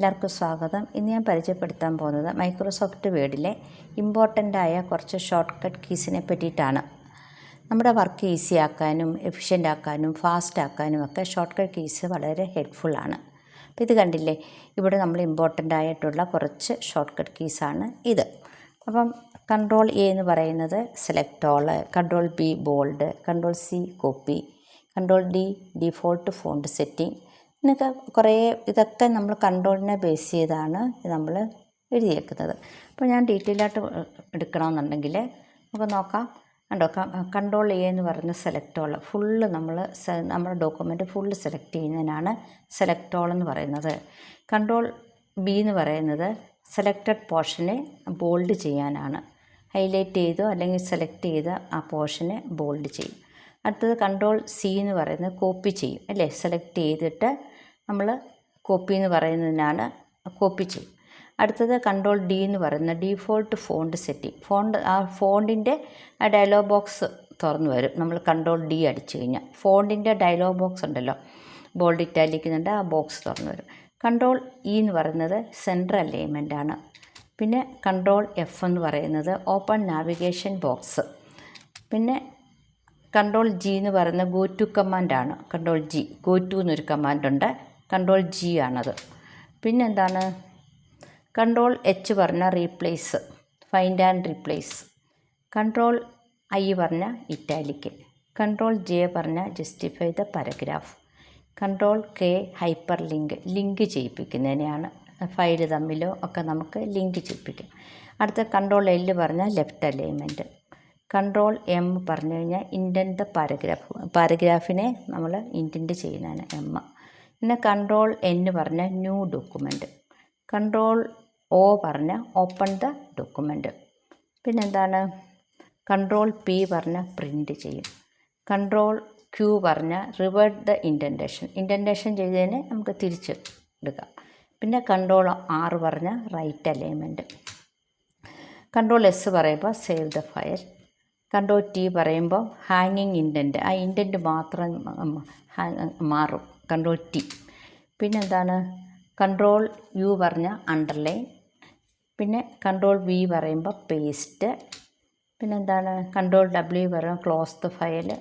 എല്ലാവർക്കും സ്വാഗതം. ഇന്ന് ഞാൻ പരിചയപ്പെടുത്താൻ പോകുന്നത് മൈക്രോസോഫ്റ്റ് വേർഡിലെ ഇമ്പോർട്ടൻ്റായ കുറച്ച് ഷോർട്ട് കട്ട് കീസിനെ പറ്റിയിട്ടാണ്. നമ്മുടെ വർക്ക് ഈസി ആക്കാനും എഫിഷ്യൻ്റ് ആക്കാനും ഫാസ്റ്റ് ആക്കാനും ഒക്കെ ഷോർട്ട് കട്ട് കീസ് വളരെ ഹെൽപ്ഫുള്ളാണ്. അപ്പോൾ ഇത് കണ്ടില്ലേ, ഇവിടെ നമ്മൾ ഇമ്പോർട്ടൻ്റ് ആയിട്ടുള്ള കുറച്ച് ഷോർട്ട് കട്ട് കീസാണ് ഇത്. അപ്പം കൺട്രോൾ എ എന്ന് പറയുന്നത് select all, control be bold, control C copy, control D default font setting. ഇതൊക്കെ ഇതൊക്കെ നമ്മൾ കൺട്രോളിനെ ബേസ് ചെയ്താണ് നമ്മൾ എഴുതിയേക്കുന്നത്. അപ്പോൾ ഞാൻ ഡീറ്റെയിലായിട്ട് എടുക്കണമെന്നുണ്ടെങ്കിൽ നമുക്ക് നോക്കാം. കണ്ടോ, കൺട്രോൾ എ എന്ന് പറയുന്ന സെലക്ട് ഓൾ ഫുള്ള് നമ്മുടെ ഡോക്യുമെൻറ്റ് ഫുള്ള് സെലക്ട് ചെയ്യുന്നതിനാണ് സെലക്ട് ഓൾ എന്ന് പറയുന്നത്. കൺട്രോൾ ബി എന്ന് പറയുന്നത് സെലക്റ്റഡ് പോർഷനെ ബോൾഡ് ചെയ്യാനാണ്. ഹൈലൈറ്റ് ചെയ്തോ അല്ലെങ്കിൽ സെലക്ട് ചെയ്ത ആ പോർഷനെ ബോൾഡ് ചെയ്യും. അടുത്തത് കൺട്രോൾ സി എന്ന് പറയുന്നത് കോപ്പി ചെയ്യും, അല്ലേ? സെലക്ട് ചെയ്തിട്ട് നമ്മൾ കോപ്പി എന്ന് പറയുന്നതിനാണ് കോപ്പി ചെയ്യും. അടുത്തത് കൺട്രോൾ ഡി എന്ന് പറയുന്നത് ഡിഫോൾട്ട് ഫോണ്ട് സെറ്റിംഗ്. ആ ഫോണ്ടിൻ്റെ ആ ഡയലോഗ് ബോക്സ് തുറന്നു വരും. നമ്മൾ കൺട്രോൾ ഡി അടിച്ചു കഴിഞ്ഞാൽ ഫോണ്ടിൻ്റെ ഡയലോഗ് ബോക്സ് ഉണ്ടല്ലോ, ബോൾഡ് ഇറ്റാലിക്കുന്നുണ്ട്, ആ ബോക്സ് തുറന്നു വരും. കൺട്രോൾ ഇ എന്ന് പറയുന്നത് സെൻട്രൽ അലൈൻമെൻ്റ് ആണ്. പിന്നെ കൺട്രോൾ എഫ് എന്ന് പറയുന്നത് ഓപ്പൺ നാവിഗേഷൻ ബോക്സ്. പിന്നെ കൺട്രോൾ ജി എന്ന് പറയുന്നത് ഗോ ടു കമാൻഡാണ്. കൺട്രോൾ ജി ഗോ ടു എന്നൊരു കമാൻഡുണ്ട്, കൺട്രോൾ ജി ആണത്. പിന്നെന്താണ് കൺട്രോൾ എച്ച് പറഞ്ഞ replace, find and replace. Control I പറഞ്ഞ ഇറ്റാലിക്ക്. കൺട്രോൾ ജെ പറഞ്ഞ justify the paragraph. Control K hyperlink ചെയ്യിപ്പിക്കുന്നതിനെയാണ്. ഫയൽ തമ്മിലോ ഒക്കെ നമുക്ക് ലിങ്ക് ചെയ്യിപ്പിക്കും. അടുത്ത കൺട്രോൾ എൽ പറഞ്ഞാൽ ലെഫ്റ്റ് അലൈൻമെൻറ്റ്. കൺട്രോൾ എം പറഞ്ഞു കഴിഞ്ഞാൽ ഇൻറ്റൻറ്റ് ദ പാരഗ്രാഫിനെ നമ്മൾ ഇൻറ്റൻറ്റ് ചെയ്യുന്നതാണ് എം. പിന്നെ കൺട്രോൾ എൻ പറഞ്ഞാൽ ന്യൂ ഡോക്യുമെൻറ്റ്. കൺട്രോൾ ഒ പറഞ്ഞാൽ ഓപ്പൺ ദ ഡോക്യുമെൻറ്റ്. പിന്നെന്താണ് കൺട്രോൾ പി പറഞ്ഞാൽ പ്രിൻറ്റ് ചെയ്യും. കൺട്രോൾ ക്യൂ പറഞ്ഞാൽ റിവേർട്ട് ദ ഇൻറ്റൻറ്റേഷൻ ചെയ്തതിനെ നമുക്ക് തിരിച്ച് എടുക്കാം. പിന്നെ കൺട്രോൾ ആർ പറഞ്ഞാൽ റൈറ്റ് അലൈൻമെൻറ്റ്. കൺട്രോൾ എസ് പറയുമ്പോൾ save the file. Control T പറയുമ്പോൾ ഹാങ്ങിങ് ഇൻറ്റൻറ്റ്, ആ ഇൻറ്റൻറ്റ് മാത്രം മാറും, കൺട്രോൾ ടി. പിന്നെന്താണ് കൺട്രോൾ യു പറഞ്ഞാൽ അണ്ടർലൈൻ. പിന്നെ കൺട്രോൾ വി പറയുമ്പോൾ പേസ്റ്റ്. പിന്നെന്താണ് കൺട്രോൾ ഡബ്ല്യു പറയുമ്പോൾ ക്ലോസ് ദ ഫയൽ.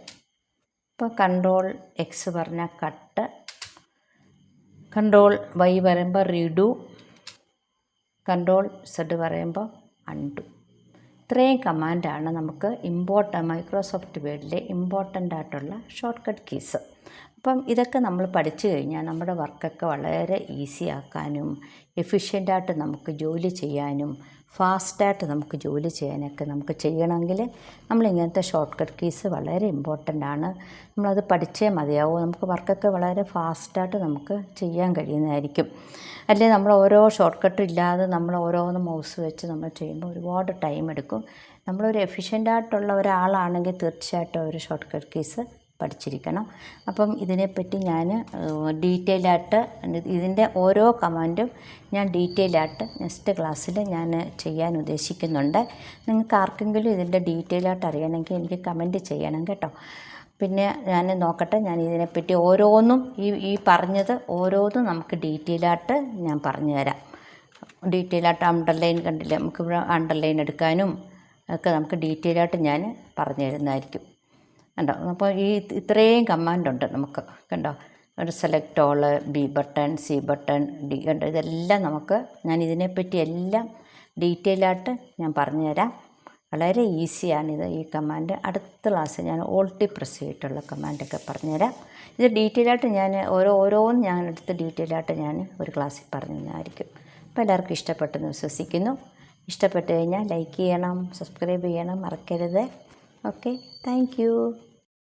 ഇപ്പോൾ കൺട്രോൾ എക്സ് പറഞ്ഞാൽ കട്ട്. കൺട്രോൾ വൈ പറയുമ്പോൾ റീഡു. കൺട്രോൾ സെഡ് പറയുമ്പോൾ അൺഡു. ഇത്രയും കമാൻഡാണ് നമുക്ക് മൈക്രോസോഫ്റ്റ് വേർഡിലെ ഇമ്പോർട്ടൻ്റ് ആയിട്ടുള്ള ഷോർട്ട് കട്ട് കീസ്. അപ്പം ഇതൊക്കെ നമ്മൾ പഠിച്ചു കഴിഞ്ഞാൽ നമ്മുടെ വർക്കൊക്കെ വളരെ ഈസി ആക്കാനും എഫിഷ്യൻ്റായിട്ട് നമുക്ക് ജോലി ചെയ്യാനും ഫാസ്റ്റായിട്ട് നമുക്ക് ജോലി ചെയ്യാനൊക്കെ നമുക്ക് ചെയ്യണമെങ്കിൽ നമ്മളിങ്ങനത്തെ ഷോർട്ട് കട്ട് കീസ് വളരെ ഇമ്പോർട്ടൻ്റ് ആണ്. നമ്മളത് പഠിച്ചേ മതിയാവും. നമുക്ക് വർക്കൊക്കെ വളരെ ഫാസ്റ്റായിട്ട് നമുക്ക് ചെയ്യാൻ കഴിയുന്നതായിരിക്കും. അല്ലെ നമ്മൾ ഓരോ ഷോർട്ട് കട്ടും ഇല്ലാതെ നമ്മൾ ഓരോന്ന് മൗസ് വെച്ച് നമ്മൾ ചെയ്യുമ്പോൾ ഒരുപാട് ടൈം എടുക്കും. നമ്മളൊരു എഫിഷ്യൻ്റായിട്ടുള്ള ഒരാളാണെങ്കിൽ തീർച്ചയായിട്ടും ഒരു ഷോർട്ട് കട്ട് കീസ് പഠിച്ചിരിക്കണം. അപ്പം ഇതിനെപ്പറ്റി ഞാൻ ഡീറ്റെയിലായിട്ട് ഇതിൻ്റെ ഓരോ കമാൻഡും ഞാൻ ഡീറ്റെയിലായിട്ട് നെക്സ്റ്റ് ക്ലാസ്സിൽ ഞാൻ ചെയ്യാൻ ഉദ്ദേശിക്കുന്നുണ്ട്. നിങ്ങൾക്ക് ആർക്കെങ്കിലും ഇതിൻ്റെ ഡീറ്റെയിലായിട്ട് അറിയണമെങ്കിൽ എനിക്ക് കമൻറ്റ് ചെയ്യണം കേട്ടോ. പിന്നെ ഞാൻ നോക്കട്ടെ, ഞാൻ ഇതിനെപ്പറ്റി ഓരോന്നും ഈ പറഞ്ഞത് ഓരോന്നും നമുക്ക് ഡീറ്റെയിലായിട്ട് ഞാൻ പറഞ്ഞു തരാം. ഡീറ്റെയിലായിട്ട് അണ്ടർലൈൻ കണ്ടില്ലേ, നമുക്കിവിടെ അണ്ടർലൈൻ എടുക്കാനും ഒക്കെ നമുക്ക് ഡീറ്റെയിലായിട്ട് ഞാൻ പറഞ്ഞു തരുന്നതായിരിക്കും. കണ്ടോ, അപ്പോൾ ഇത്രയും കമാൻഡുണ്ട് നമുക്ക്. കണ്ടോ, ഒരു select all, B button, C button, D കണ്ടോ, ഇതെല്ലാം ഞാൻ ഇതിനെപ്പറ്റി എല്ലാം ഡീറ്റെയിലായിട്ട് ഞാൻ പറഞ്ഞു തരാം. വളരെ ഈസിയാണിത്, ഈ കമാൻഡ്. അടുത്ത ക്ലാസ്സിൽ ഞാൻ ഓൾട്ടി പ്രസ് ചെയ്തിട്ടുള്ള കമാൻഡൊക്കെ പറഞ്ഞുതരാം. ഇത് ഡീറ്റെയിലായിട്ട് ഞാൻ ഓരോന്നും ഞാൻ എടുത്ത് ഡീറ്റെയിലായിട്ട് ഞാൻ ഒരു ക്ലാസ്സിൽ പറഞ്ഞു തരുന്നതായിരിക്കും. അപ്പോൾ എല്ലാവർക്കും ഇഷ്ടപ്പെട്ടെന്ന് വിശ്വസിക്കുന്നു. ഇഷ്ടപ്പെട്ട് കഴിഞ്ഞാൽ ലൈക്ക് ചെയ്യണം, സബ്സ്ക്രൈബ് ചെയ്യണം, മറക്കരുത്. Okay, thank you.